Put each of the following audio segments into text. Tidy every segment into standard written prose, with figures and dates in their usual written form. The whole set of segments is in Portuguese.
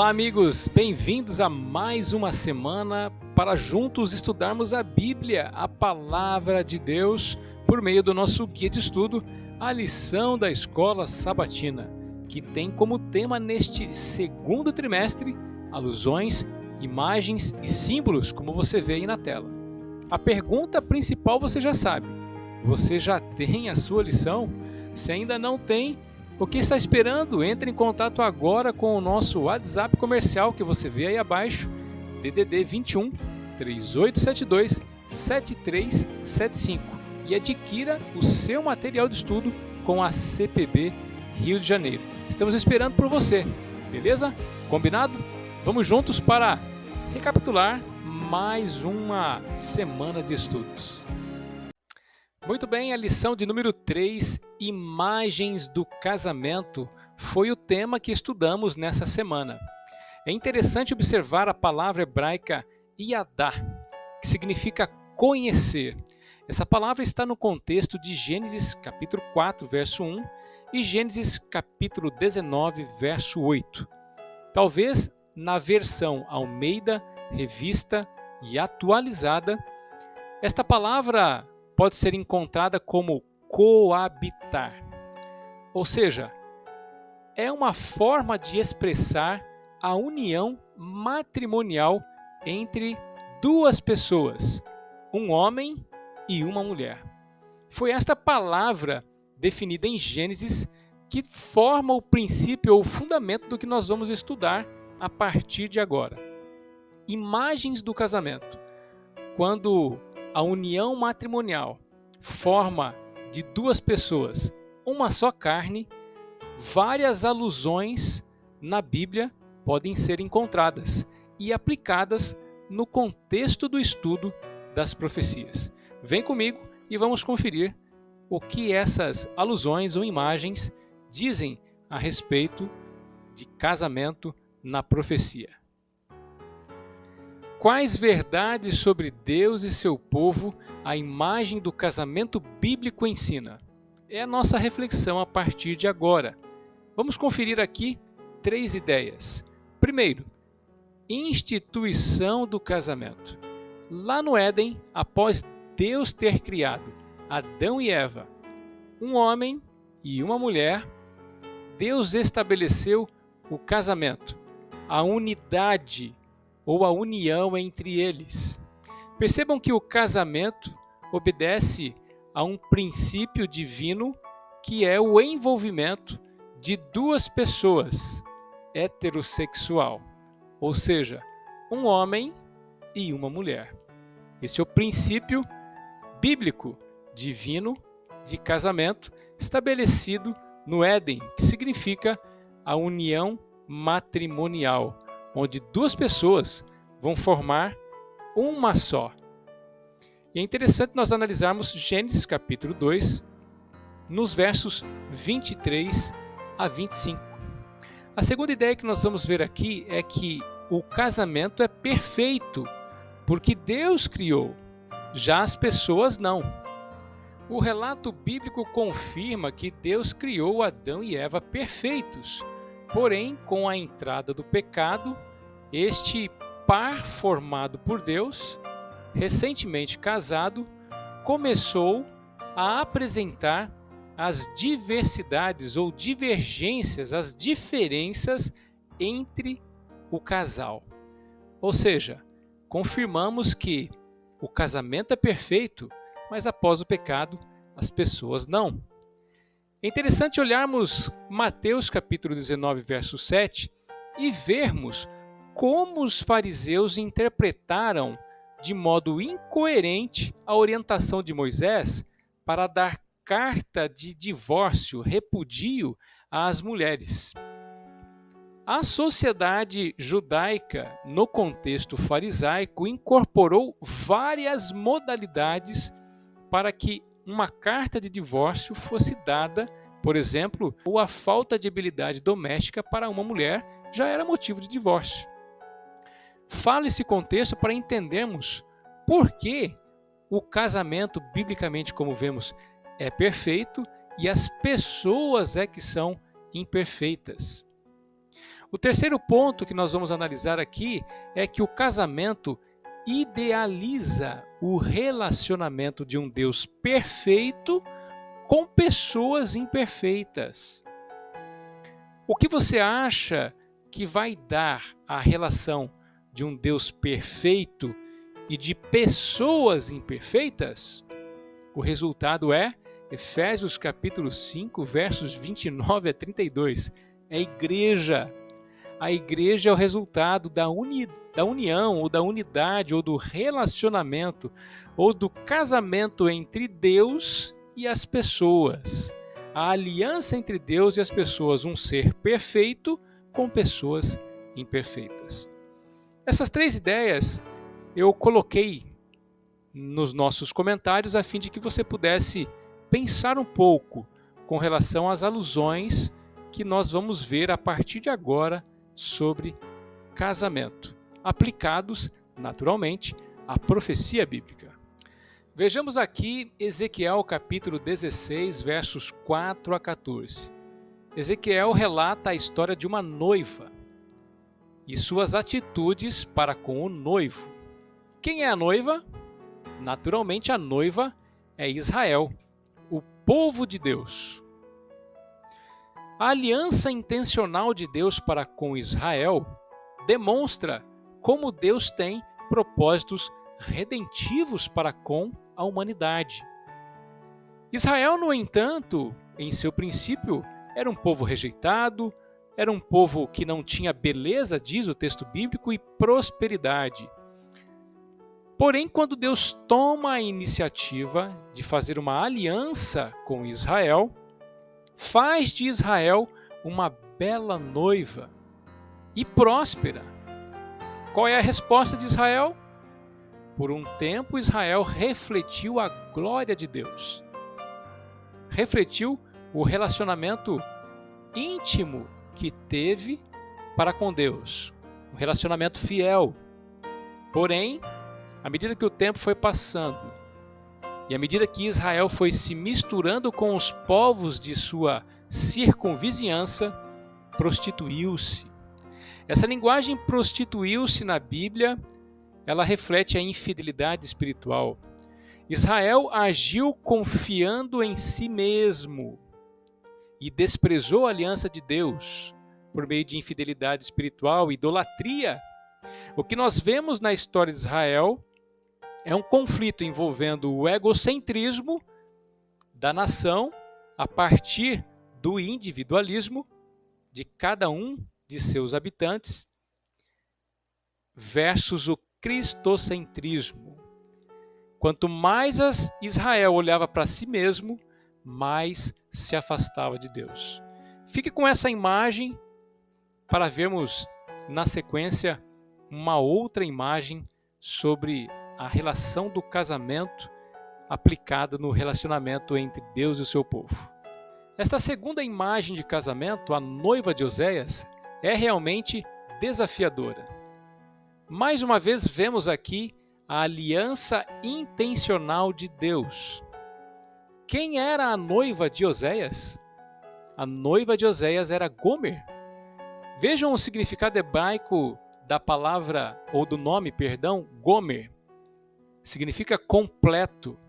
Olá, amigos! Bem-vindos a mais uma semana para juntos estudarmos a Bíblia, a Palavra de Deus, por meio do nosso guia de estudo, a lição da Escola Sabatina, que tem como tema neste segundo trimestre alusões, imagens e símbolos, como você vê aí na tela. A pergunta principal você já sabe: você já tem a sua lição? Se ainda não tem, o que está esperando? Entre em contato agora com o nosso WhatsApp comercial que você vê aí abaixo, DDD 21 3872 7375, e adquira o seu material de estudo com a CPB Rio de Janeiro. Estamos esperando por você, beleza? Combinado? Vamos juntos para recapitular mais uma semana de estudos. Muito bem, a lição de número 3, Imagens do Casamento, foi o tema que estudamos nessa semana. É interessante observar a palavra hebraica Yadá, que significa conhecer. Essa palavra está no contexto de Gênesis capítulo 4, verso 1 e Gênesis capítulo 19, verso 8. Talvez na versão Almeida, Revista e Atualizada, esta palavra pode ser encontrada como coabitar, ou seja, é uma forma de expressar a união matrimonial entre duas pessoas, um homem e uma mulher. Foi esta palavra definida em Gênesis que forma o princípio ou o fundamento do que nós vamos estudar a partir de agora. Imagens do casamento. Quando a união matrimonial forma de duas pessoas uma só carne, várias alusões na Bíblia podem ser encontradas e aplicadas no contexto do estudo das profecias. Vem comigo e vamos conferir o que essas alusões ou imagens dizem a respeito de casamento na profecia. Quais verdades sobre Deus e seu povo a imagem do casamento bíblico ensina? É a nossa reflexão a partir de agora. Vamos conferir aqui 3 ideias. Primeiro, instituição do casamento. Lá no Éden, após Deus ter criado Adão e Eva, um homem e uma mulher, Deus estabeleceu o casamento, a unidade ou a união entre eles. Percebam que o casamento obedece a um princípio divino que é o envolvimento de duas pessoas heterossexual, ou seja, um homem e uma mulher. Esse é o princípio bíblico divino de casamento estabelecido no Éden, que significa a união matrimonial, onde duas pessoas vão formar uma só. E é interessante nós analisarmos Gênesis capítulo 2, nos versos 23 a 25. A segunda ideia que nós vamos ver aqui é que o casamento é perfeito, porque Deus criou, já as pessoas não. O relato bíblico confirma que Deus criou Adão e Eva perfeitos. Porém, com a entrada do pecado, este par formado por Deus, recentemente casado, começou a apresentar as diversidades ou divergências, as diferenças entre o casal. Ou seja, confirmamos que o casamento é perfeito, mas após o pecado, as pessoas não. É interessante olharmos Mateus capítulo 19, verso 7 e vermos como os fariseus interpretaram de modo incoerente a orientação de Moisés para dar carta de divórcio, repudio às mulheres. A sociedade judaica, no contexto farisaico, incorporou várias modalidades para que uma carta de divórcio fosse dada. Por exemplo, a falta de habilidade doméstica para uma mulher já era motivo de divórcio. Falo esse contexto para entendermos por que o casamento, biblicamente, como vemos, é perfeito e as pessoas é que são imperfeitas. O terceiro ponto que nós vamos analisar aqui é que o casamento idealiza o relacionamento de um Deus perfeito com pessoas imperfeitas. O que você acha que vai dar a relação de um Deus perfeito e de pessoas imperfeitas? O resultado é Efésios capítulo 5, versos 29 a 32. É a igreja. A igreja é o resultado da união, ou da unidade, ou do relacionamento, ou do casamento entre Deus e as pessoas. A aliança entre Deus e as pessoas, um ser perfeito com pessoas imperfeitas. Essas três ideias eu coloquei nos nossos comentários a fim de que você pudesse pensar um pouco com relação às alusões que nós vamos ver a partir de agora sobre casamento, aplicados, naturalmente, à profecia bíblica. Vejamos aqui Ezequiel capítulo 16, versos 4 a 14. Ezequiel relata a história de uma noiva e suas atitudes para com o noivo. Quem é a noiva? Naturalmente, a noiva é Israel, o povo de Deus. A aliança intencional de Deus para com Israel demonstra como Deus tem propósitos redentivos para com a humanidade. Israel, no entanto, em seu princípio, era um povo rejeitado, era um povo que não tinha beleza, diz o texto bíblico, e prosperidade. Porém, quando Deus toma a iniciativa de fazer uma aliança com Israel, faz de Israel uma bela noiva e próspera. Qual é a resposta de Israel? Por um tempo, Israel refletiu a glória de Deus. Refletiu o relacionamento íntimo que teve para com Deus. Um relacionamento fiel. Porém, à medida que o tempo foi passando, e à medida que Israel foi se misturando com os povos de sua circunvizinhança, prostituiu-se. Essa linguagem prostituiu-se na Bíblia, ela reflete a infidelidade espiritual. Israel agiu confiando em si mesmo e desprezou a aliança de Deus por meio de infidelidade espiritual, idolatria. O que nós vemos na história de Israel é um conflito envolvendo o egocentrismo da nação a partir do individualismo de cada um de seus habitantes versus o cristocentrismo. Quanto mais Israel olhava para si mesmo, mais se afastava de Deus. Fique com essa imagem para vermos na sequência uma outra imagem sobre a relação do casamento aplicada no relacionamento entre Deus e o seu povo. Esta segunda imagem de casamento, a noiva de Oséias, é realmente desafiadora. Mais uma vez vemos aqui a aliança intencional de Deus. Quem era a noiva de Oséias? A noiva de Oséias era Gomer. Vejam o significado hebraico da palavra, ou do nome, perdão, Gomer. Significa completo.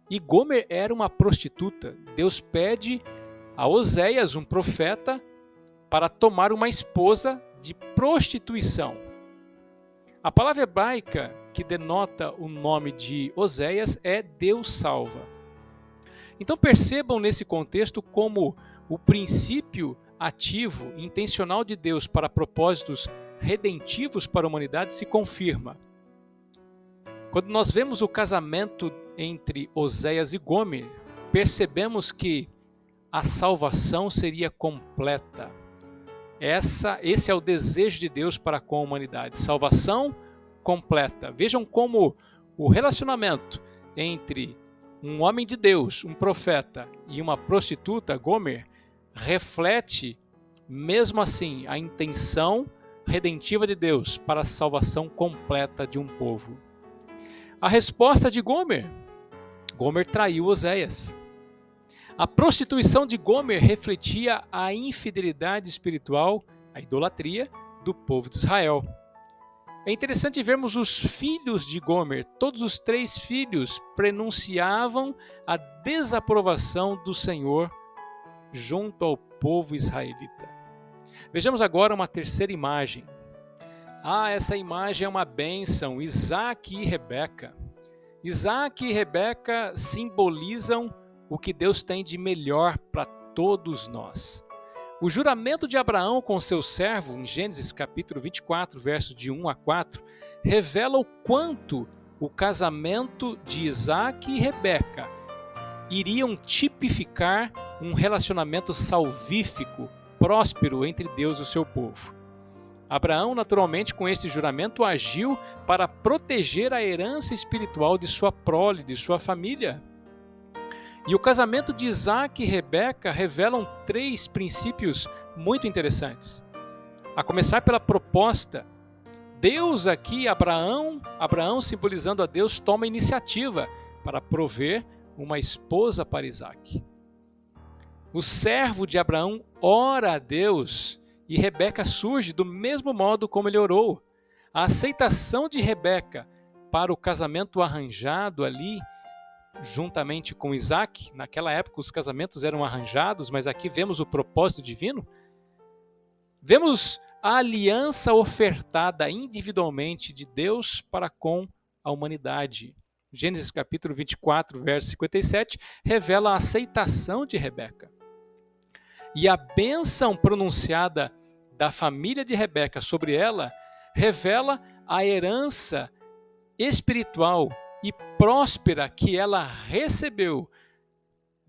E Gomer era uma prostituta. Deus pede a Oséias, um profeta, para tomar uma esposa de prostituição. A palavra hebraica que denota o nome de Oséias é Deus salva. Então percebam nesse contexto como o princípio ativo e intencional de Deus para propósitos redentivos para a humanidade se confirma. Quando nós vemos o casamento entre Oséias e Gomer, percebemos que a salvação seria completa. Esse é o desejo de Deus para com a humanidade, salvação completa. Vejam como o relacionamento entre um homem de Deus, um profeta, e uma prostituta, Gomer, reflete, mesmo assim, a intenção redentiva de Deus para a salvação completa de um povo. A resposta de Gomer traiu Oséias. A prostituição de Gomer refletia a infidelidade espiritual a idolatria do povo de Israel. É interessante vermos os filhos de Gomer. Todos os 3 filhos prenunciavam a desaprovação do Senhor junto ao povo israelita. Vejamos agora uma terceira imagem. Essa imagem é uma bênção, Isaac e Rebeca. Isaac e Rebeca simbolizam o que Deus tem de melhor para todos nós. O juramento de Abraão com seu servo, em Gênesis capítulo 24, versos de 1 a 4, revela o quanto o casamento de Isaac e Rebeca iriam tipificar um relacionamento salvífico, próspero entre Deus e o seu povo. Abraão, naturalmente, com este juramento, agiu para proteger a herança espiritual de sua prole, de sua família. E o casamento de Isaac e Rebeca revelam 3 princípios muito interessantes. A começar pela proposta. Deus aqui, Abraão simbolizando a Deus, toma iniciativa para prover uma esposa para Isaac. O servo de Abraão ora a Deus e Rebeca surge do mesmo modo como ele orou. A aceitação de Rebeca para o casamento arranjado ali, juntamente com Isaac, naquela época os casamentos eram arranjados, mas aqui vemos o propósito divino. Vemos a aliança ofertada individualmente de Deus para com a humanidade. Gênesis capítulo 24, verso 57, revela a aceitação de Rebeca. E a bênção pronunciada da família de Rebeca sobre ela revela a herança espiritual e próspera que ela recebeu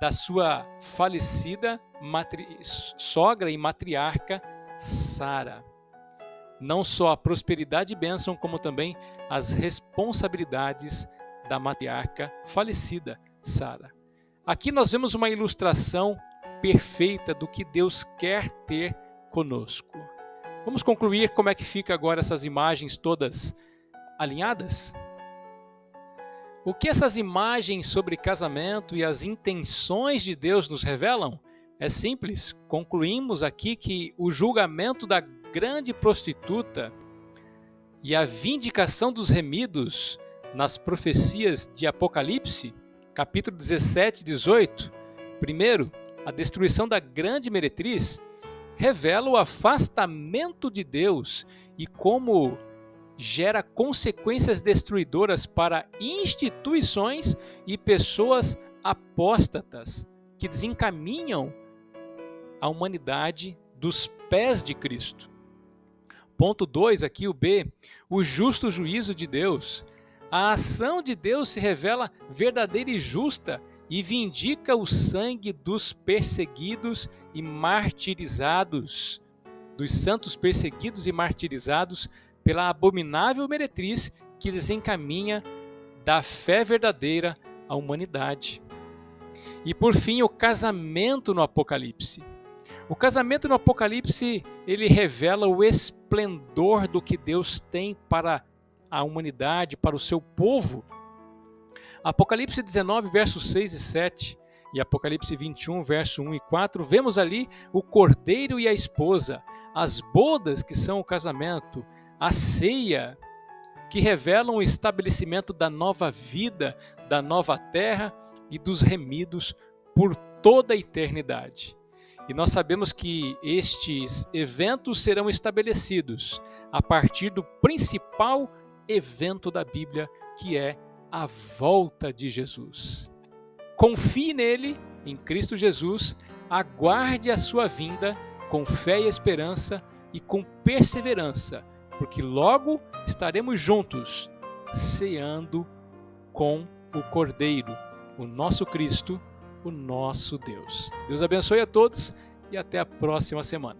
da sua falecida sogra e matriarca Sara. Não só a prosperidade e bênção, como também as responsabilidades da matriarca falecida Sara. Aqui nós vemos uma ilustração perfeita do que Deus quer ter conosco. Vamos concluir como é que fica agora essas imagens todas alinhadas? O que essas imagens sobre casamento e as intenções de Deus nos revelam? É simples, concluímos aqui que o julgamento da grande prostituta e a vindicação dos remidos nas profecias de Apocalipse, capítulo 17 e 18, primeiro, a destruição da grande meretriz, revela o afastamento de Deus e como gera consequências destruidoras para instituições e pessoas apóstatas que desencaminham a humanidade dos pés de Cristo. Ponto 2, aqui o B, o justo juízo de Deus. A ação de Deus se revela verdadeira e justa e vindica o sangue dos perseguidos e martirizados, dos santos perseguidos e martirizados pela abominável meretriz que desencaminha da fé verdadeira à humanidade. E por fim, o casamento no Apocalipse. O casamento no Apocalipse, ele revela o esplendor do que Deus tem para a humanidade, para o seu povo. Apocalipse 19, versos 6 e 7 e Apocalipse 21, verso 1 e 4, vemos ali o cordeiro e a esposa, as bodas que são o casamento, a ceia, que revelam o estabelecimento da nova vida, da nova terra e dos remidos por toda a eternidade. E nós sabemos que estes eventos serão estabelecidos a partir do principal evento da Bíblia, que é a volta de Jesus. Confie nele, em Cristo Jesus, aguarde a sua vinda com fé e esperança e com perseverança, porque logo estaremos juntos, ceando com o Cordeiro, o nosso Cristo, o nosso Deus. Deus abençoe a todos e até a próxima semana.